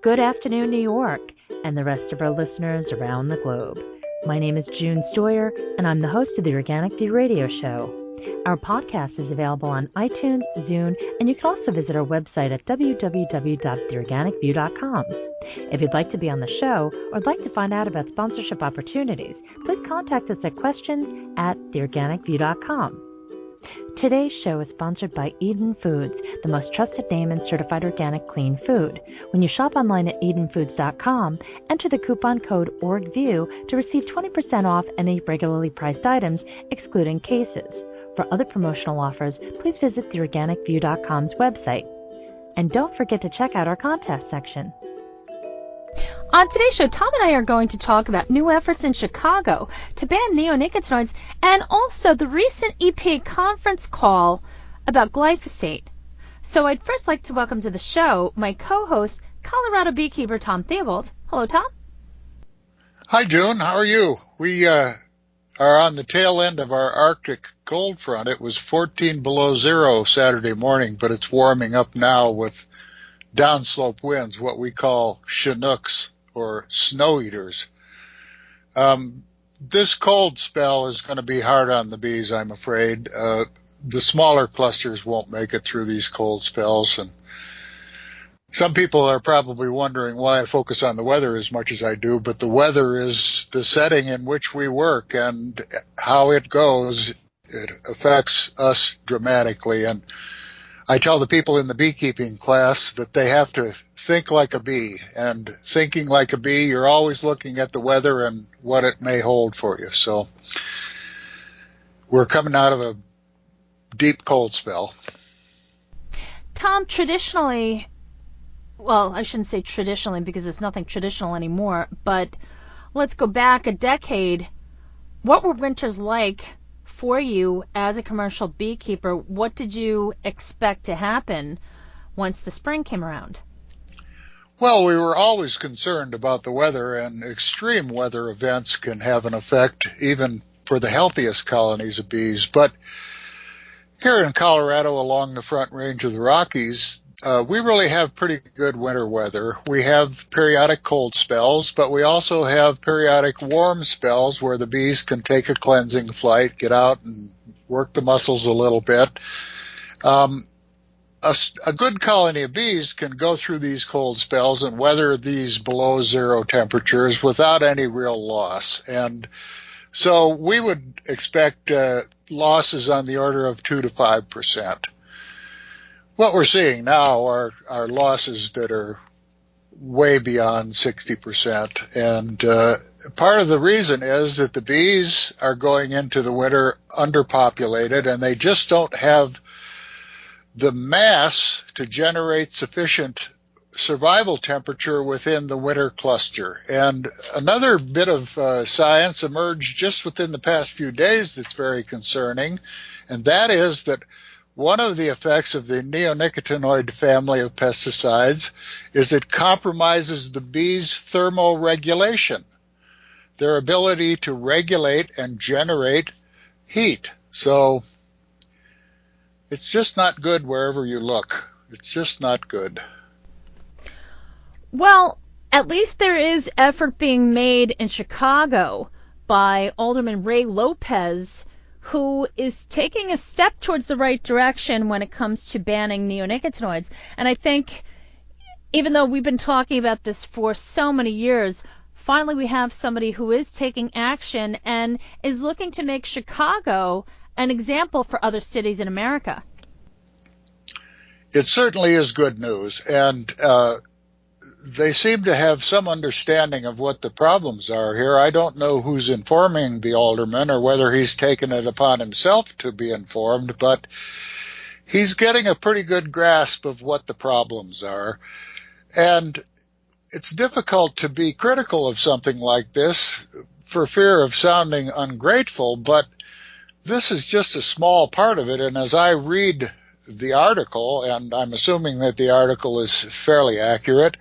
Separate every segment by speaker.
Speaker 1: Good afternoon, New York, and the rest of our listeners around the globe. My name is June Stoyer, and I'm the host of the Organic View radio show. Our podcast is available on iTunes, Zune, and you can also visit our website at www.theorganicview.com. If you'd like to be on the show or would like to find out about sponsorship opportunities, please contact us at questions@theorganicview.com. Today's show is sponsored by Eden Foods, the most trusted name in certified organic clean food. When you shop online at EdenFoods.com, enter the coupon code ORGVIEW to receive 20% off any regularly priced items, excluding cases. For other promotional offers, please visit theorganicview.com's website. And don't forget to check out our contest section.
Speaker 2: On today's show, Tom and I are going to talk about new efforts in Chicago to ban neonicotinoids and also the recent EPA conference call about glyphosate. So I'd first like to welcome to the show my co-host, Colorado Beekeeper Tom Theobald. Hello, Tom.
Speaker 3: Hi, June. How are you? We are on the tail end of our Arctic cold front. It was 14 below zero Saturday morning, but it's warming up now with downslope winds, what we call Chinooks or snow eaters. This cold spell is going to be hard on the bees, I'm afraid. The smaller clusters won't make it through these cold spells, and some people are probably wondering why I focus on the weather as much as I do, but the weather is the setting in which we work, and how it goes, it affects us dramatically. And I tell the people in the beekeeping class that they have to think like a bee, and thinking like a bee, you're always looking at the weather and what it may hold for you. So we're coming out of a deep cold spell.
Speaker 2: Tom, traditionally, well, I shouldn't say traditionally because there's nothing traditional anymore, but let's go back a decade. What were winters like for you as a commercial beekeeper? What did you expect to happen once the spring came around?
Speaker 3: Well, we were always concerned about the weather, and extreme weather events can have an effect even for the healthiest colonies of bees. But here in Colorado along the Front Range of the Rockies, we really have pretty good winter weather. We have periodic cold spells, but we also have periodic warm spells where the bees can take a cleansing flight, get out and work the muscles a little bit. A good colony of bees can go through these cold spells and weather these below zero temperatures without any real loss. And so we would expect losses on the order of 2 to 5%. What we're seeing now are losses that are way beyond 60%. And part of the reason is that the bees are going into the winter underpopulated, and they just don't have the mass to generate sufficient survival temperature within the winter cluster. And another bit of science emerged just within the past few days that's very concerning, and that is that one of the effects of the neonicotinoid family of pesticides is it compromises the bees' thermoregulation, their ability to regulate and generate heat. So it's just not good wherever you look. It's just not good.
Speaker 2: Well, at least there is effort being made in Chicago by Alderman Ray Lopez, who is taking a step towards the right direction when it comes to banning neonicotinoids. And I think, even though we've been talking about this for so many years, finally we have somebody who is taking action and is looking to make Chicago an example for other cities in America.
Speaker 3: It certainly is good news, and they seem to have some understanding of what the problems are here. I don't know who's informing the alderman or whether he's taken it upon himself to be informed, but he's getting a pretty good grasp of what the problems are. And it's difficult to be critical of something like this for fear of sounding ungrateful, but this is just a small part of it. And as I read the article, and I'm assuming that the article is fairly accurate,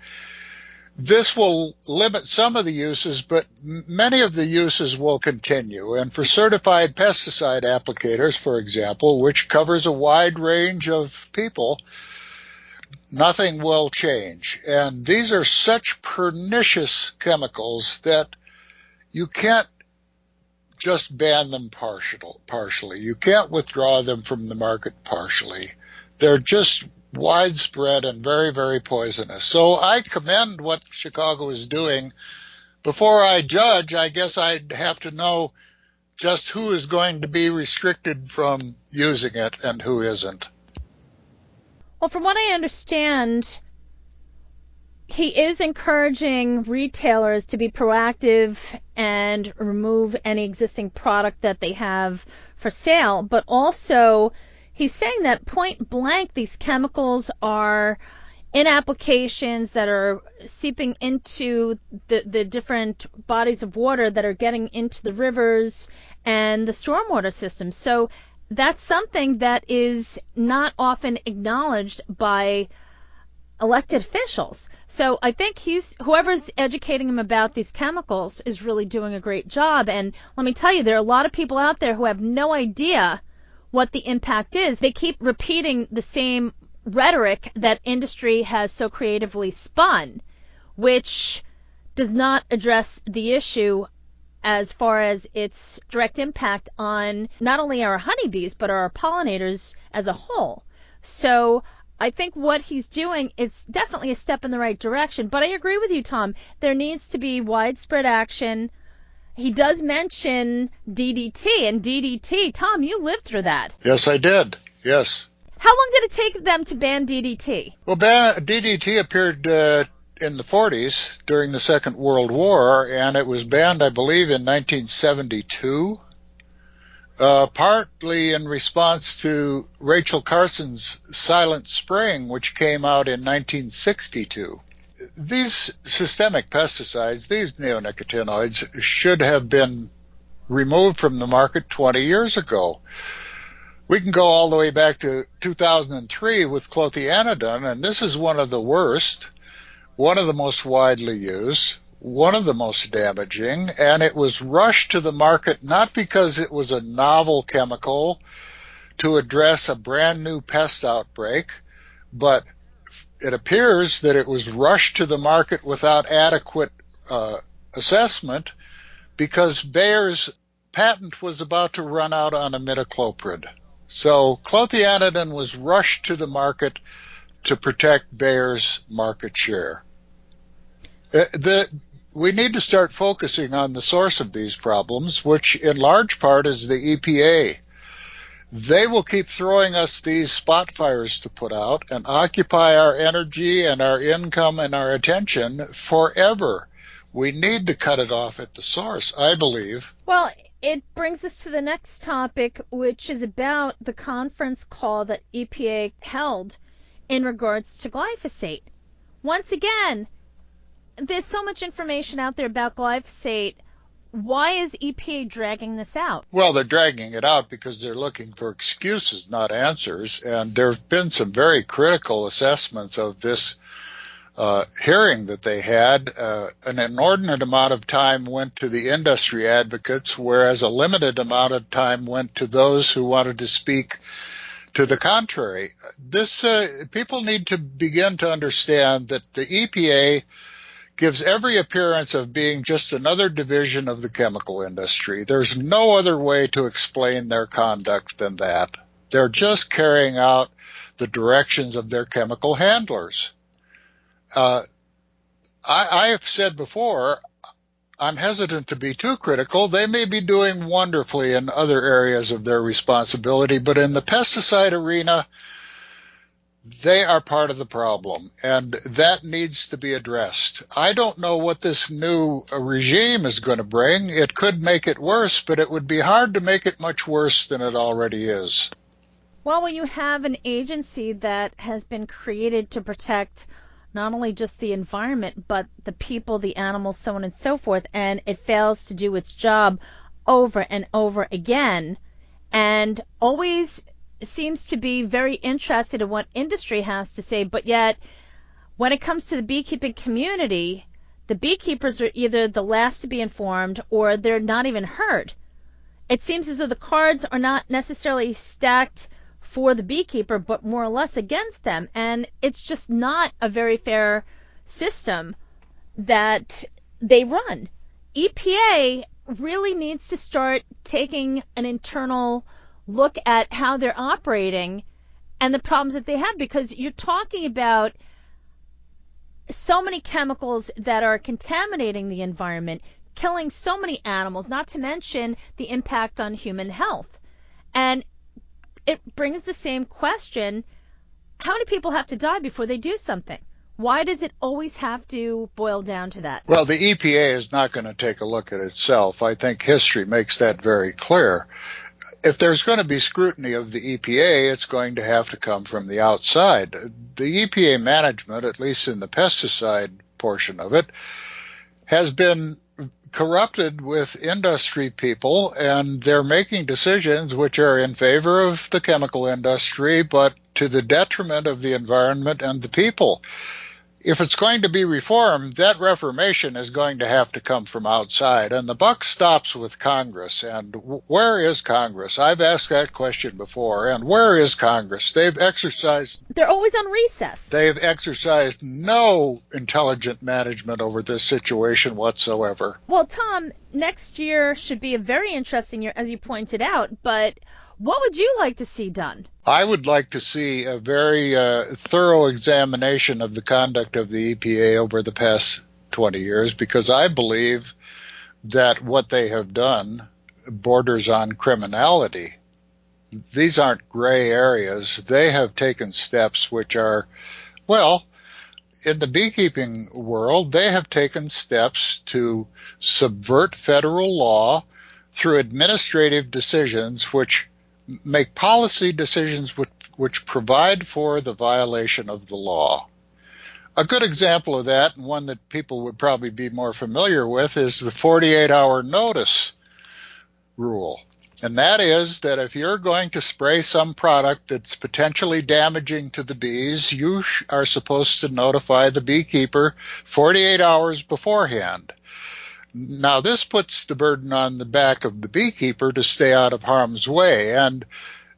Speaker 3: this will limit some of the uses, but many of the uses will continue. And for certified pesticide applicators, for example, which covers a wide range of people, nothing will change. And these are such pernicious chemicals that you can't just ban them partially. You can't withdraw them from the market partially. They're just widespread and very, very poisonous. So I commend what Chicago is doing. Before I judge, I guess I'd have to know just who is going to be restricted from using it and who isn't.
Speaker 2: Well, from what I understand, he is encouraging retailers to be proactive and remove any existing product that they have for sale, but also he's saying that point blank these chemicals are in applications that are seeping into the different bodies of water that are getting into the rivers and the stormwater system. So that's something that is not often acknowledged by elected officials. So I think whoever's educating him about these chemicals is really doing a great job. And let me tell you, there are a lot of people out there who have no idea what the impact is. They keep repeating the same rhetoric that industry has so creatively spun, which does not address the issue as far as its direct impact on not only our honeybees but our pollinators as a whole. So I think what he's doing is definitely a step in the right direction. But I agree with you, Tom. There needs to be widespread action. He does mention DDT, and DDT, Tom, you lived through that.
Speaker 3: Yes, I did. Yes.
Speaker 2: How long did it take them to ban DDT?
Speaker 3: Well, DDT appeared in the 40s during the Second World War, and it was banned, I believe, in 1972, partly in response to Rachel Carson's Silent Spring, which came out in 1962. These systemic pesticides, these neonicotinoids, should have been removed from the market 20 years ago. We can go all the way back to 2003 with clothianidin, and this is one of the worst, one of the most widely used, one of the most damaging, and it was rushed to the market not because it was a novel chemical to address a brand new pest outbreak, but it appears that it was rushed to the market without adequate assessment because Bayer's patent was about to run out on imidacloprid. So clothianidin was rushed to the market to protect Bayer's market share. We need to start focusing on the source of these problems, which in large part is the EPA. They will keep throwing us these spot fires to put out and occupy our energy and our income and our attention forever. We need to cut it off at the source, I believe.
Speaker 2: Well, it brings us to the next topic, which is about the conference call that EPA held in regards to glyphosate. Once again, there's so much information out there about glyphosate. Why is EPA dragging this out?
Speaker 3: Well, they're dragging it out because they're looking for excuses, not answers. And there have been some very critical assessments of this hearing that they had. An inordinate amount of time went to the industry advocates, whereas a limited amount of time went to those who wanted to speak to the contrary. People need to begin to understand that the EPA gives every appearance of being just another division of the chemical industry. There's no other way to explain their conduct than that. They're just carrying out the directions of their chemical handlers. I have said before, I'm hesitant to be too critical. They may be doing wonderfully in other areas of their responsibility, but in the pesticide arena, they are part of the problem, and that needs to be addressed. I don't know what this new regime is going to bring. It could make it worse, but it would be hard to make it much worse than it already is.
Speaker 2: Well, when you have an agency that has been created to protect not only just the environment, but the people, the animals, so on and so forth, and it fails to do its job over and over again, and always seems to be very interested in what industry has to say, but yet when it comes to the beekeeping community, the beekeepers are either the last to be informed or they're not even heard. It seems as though the cards are not necessarily stacked for the beekeeper, but more or less against them. And it's just not a very fair system that they run. EPA really needs to start taking an internal look at how they're operating and the problems that they have, because you're talking about so many chemicals that are contaminating the environment, killing so many animals, not to mention the impact on human health. And it brings the same question: how many people have to die before they do something? Why does it always have to boil down to that?
Speaker 3: Well, the EPA is not going to take a look at itself. I think history makes that very clear. If there's going to be scrutiny of the EPA, it's going to have to come from the outside. The EPA management, at least in the pesticide portion of it, has been corrupted with industry people, and they're making decisions which are in favor of the chemical industry, but to the detriment of the environment and the people. If it's going to be reformed, that reformation is going to have to come from outside, and the buck stops with Congress. And where is Congress? I've asked that question before, and where is Congress? They're
Speaker 2: always on recess.
Speaker 3: They've exercised no intelligent management over this situation whatsoever.
Speaker 2: Well, Tom, next year should be a very interesting year, as you pointed out, but what would you like to see done?
Speaker 3: I would like to see a very thorough examination of the conduct of the EPA over the past 20 years, because I believe that what they have done borders on criminality. These aren't gray areas. They have taken steps which are, well, in the beekeeping world, they have taken steps to subvert federal law through administrative decisions which make policy decisions which provide for the violation of the law. A good example of that, and one that people would probably be more familiar with, is the 48-hour notice rule. And that is that if you're going to spray some product that's potentially damaging to the bees, you are supposed to notify the beekeeper 48 hours beforehand. Now, this puts the burden on the back of the beekeeper to stay out of harm's way. And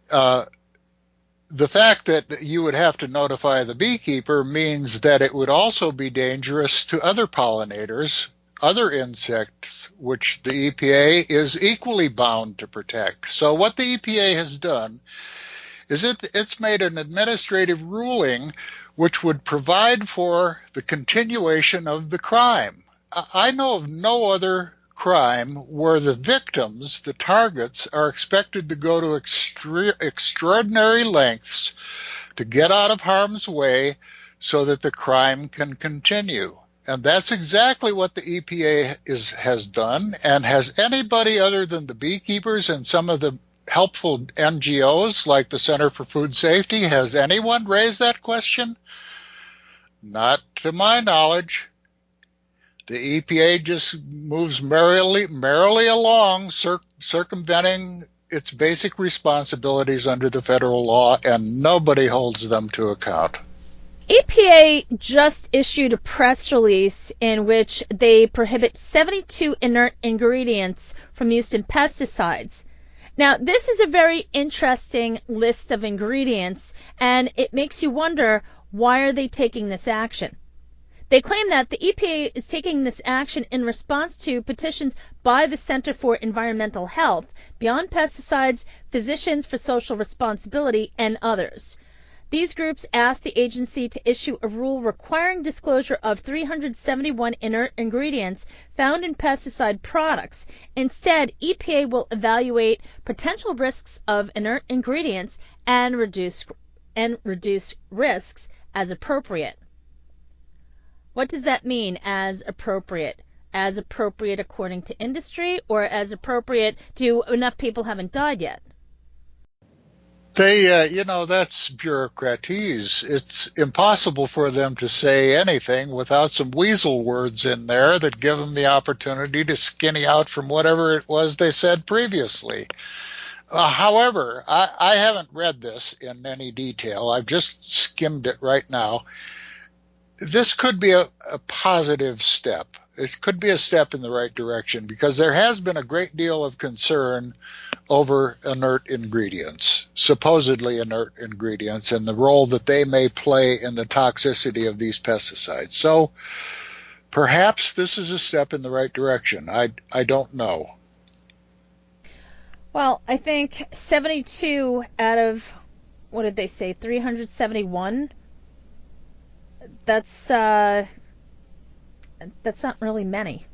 Speaker 3: the fact that you would have to notify the beekeeper means that it would also be dangerous to other pollinators, other insects, which the EPA is equally bound to protect. So what the EPA has done is it's made an administrative ruling which would provide for the continuation of the crime. I know of no other crime where the victims, the targets, are expected to go to extraordinary lengths to get out of harm's way so that the crime can continue. And that's exactly what the EPA has done. And has anybody other than the beekeepers and some of the helpful NGOs like the Center for Food Safety, has anyone raised that question? Not to my knowledge. The EPA just moves merrily along, circumventing its basic responsibilities under the federal law, and nobody holds them to account.
Speaker 2: EPA just issued a press release in which they prohibit 72 inert ingredients from use in pesticides. Now, this is a very interesting list of ingredients, and it makes you wonder, why are they taking this action? They claim that the EPA is taking this action in response to petitions by the Center for Environmental Health, Beyond Pesticides, Physicians for Social Responsibility, and others. These groups asked the agency to issue a rule requiring disclosure of 371 inert ingredients found in pesticide products. Instead, EPA will evaluate potential risks of inert ingredients and reduce risks as appropriate. What does that mean, as appropriate? As appropriate according to industry, or as appropriate to enough people haven't died yet?
Speaker 3: That's bureaucratese. It's impossible for them to say anything without some weasel words in there that give them the opportunity to skinny out from whatever it was they said previously. However, I haven't read this in any detail. I've just skimmed it right now. This could be a positive step. it could be a step in the right direction, because there has been a great deal of concern over inert ingredients, supposedly inert ingredients, and the role that they may play in the toxicity of these pesticides. So perhaps this is a step in the right direction. I don't know.
Speaker 2: Well, I think 72 out of, what did they say, 371? That's not really many.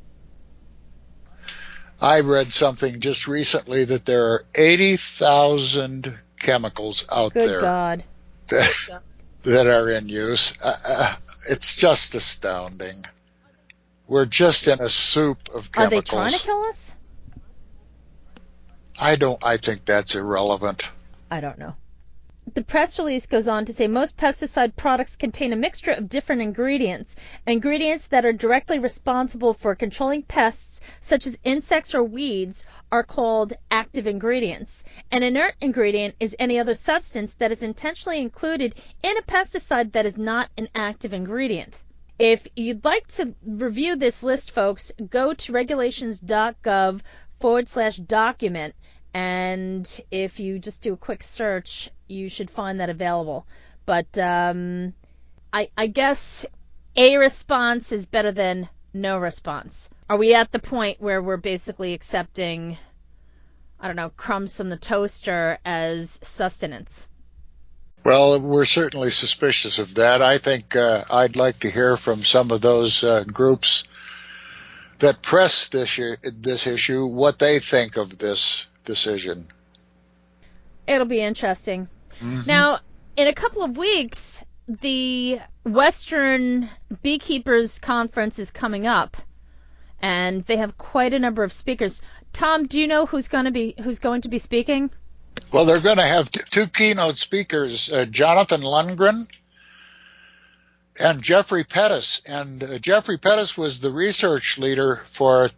Speaker 3: I read something just recently that there are 80,000 chemicals out
Speaker 2: Good
Speaker 3: there
Speaker 2: God.
Speaker 3: that are in use. It's just astounding. We're just in a soup of chemicals.
Speaker 2: Are they trying to kill us?
Speaker 3: I think that's irrelevant.
Speaker 2: I don't know. The press release goes on to say most pesticide products contain a mixture of different ingredients. Ingredients that are directly responsible for controlling pests, such as insects or weeds, are called active ingredients. An inert ingredient is any other substance that is intentionally included in a pesticide that is not an active ingredient. If you'd like to review this list, folks, go to regulations.gov/document. And if you just do a quick search, you should find that available. But I guess a response is better than no response. Are we at the point where we're basically accepting, I don't know, crumbs from the toaster as sustenance?
Speaker 3: Well, we're certainly suspicious of that. I think I'd like to hear from some of those groups that press this issue, what they think of this decision.
Speaker 2: It'll be interesting.
Speaker 3: Mm-hmm.
Speaker 2: Now, in a couple of weeks, the Western Beekeepers Conference is coming up, and they have quite a number of speakers. Tom, do you know who's going to be speaking?
Speaker 3: Well, they're going to have two keynote speakers, Jonathan Lundgren and Jeffrey Pettis. And Jeffrey Pettis was the research leader for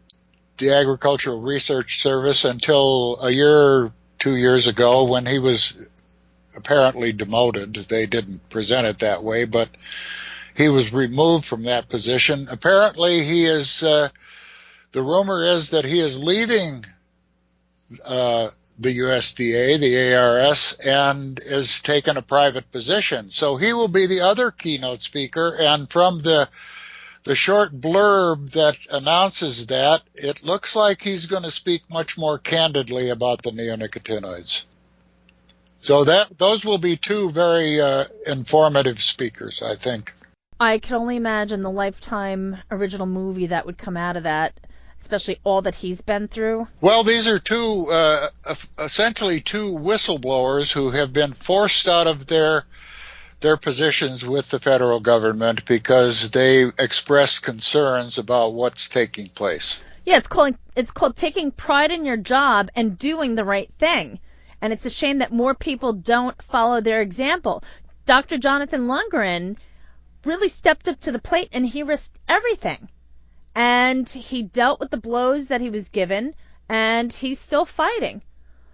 Speaker 3: the Agricultural Research Service until a year or 2 years ago, when he was apparently demoted. They didn't present it that way, but he was removed from that position. Apparently he is, the rumor is that he is leaving the USDA, the ARS, and is taking a private position. So he will be the other keynote speaker, and from the short blurb that announces that, it looks like he's going to speak much more candidly about the neonicotinoids. So those will be two very informative speakers, I think.
Speaker 2: I can only imagine the Lifetime original movie that would come out of that, especially all that he's been through.
Speaker 3: Well, these are essentially two whistleblowers who have been forced out of their positions with the federal government because they expressed concerns about what's taking place.
Speaker 2: Yeah, it's called taking pride in your job and doing the right thing. And it's a shame that more people don't follow their example. Dr. Jonathan Lundgren really stepped up to the plate, and he risked everything. And he dealt with the blows that he was given, and he's still fighting.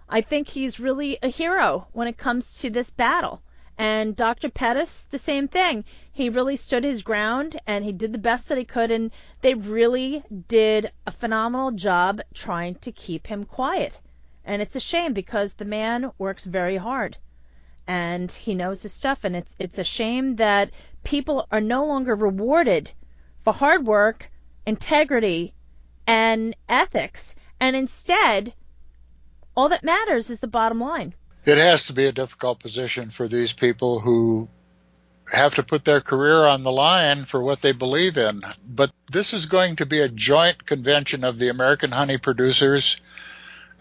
Speaker 2: I think he's really a hero when it comes to this battle. And Dr. Pettis, the same thing. He really stood his ground, and he did the best that he could, and they really did a phenomenal job trying to keep him quiet. And it's a shame because the man works very hard, and he knows his stuff, and it's a shame that people are no longer rewarded for hard work, integrity, and ethics, and instead, all that matters is the bottom line.
Speaker 3: It has to be a difficult position for these people who have to put their career on the line for what they believe in. But this is going to be a joint convention of the American honey producers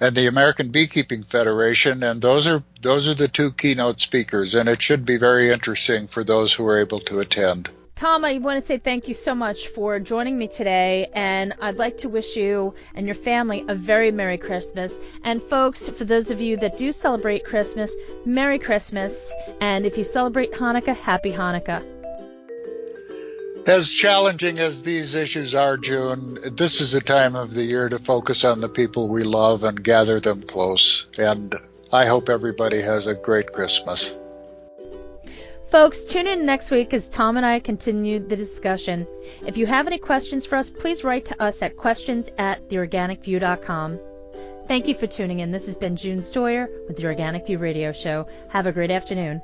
Speaker 3: and the American Beekeeping Federation, and those are the two keynote speakers, and it should be very interesting for those who are able to attend.
Speaker 2: Tom, I want to say thank you so much for joining me today, and I'd like to wish you and your family a very Merry Christmas. And folks, for those of you that do celebrate Christmas, Merry Christmas, and if you celebrate Hanukkah, Happy Hanukkah.
Speaker 3: As challenging as these issues are, June, this is the time of the year to focus on the people we love and gather them close. And I hope everybody has a great Christmas.
Speaker 2: Folks, tune in next week as Tom and I continue the discussion. If you have any questions for us, please write to us at questions@theorganicview.com. Thank you for tuning in. This has been June Stoyer with the Organic View Radio Show. Have a great afternoon.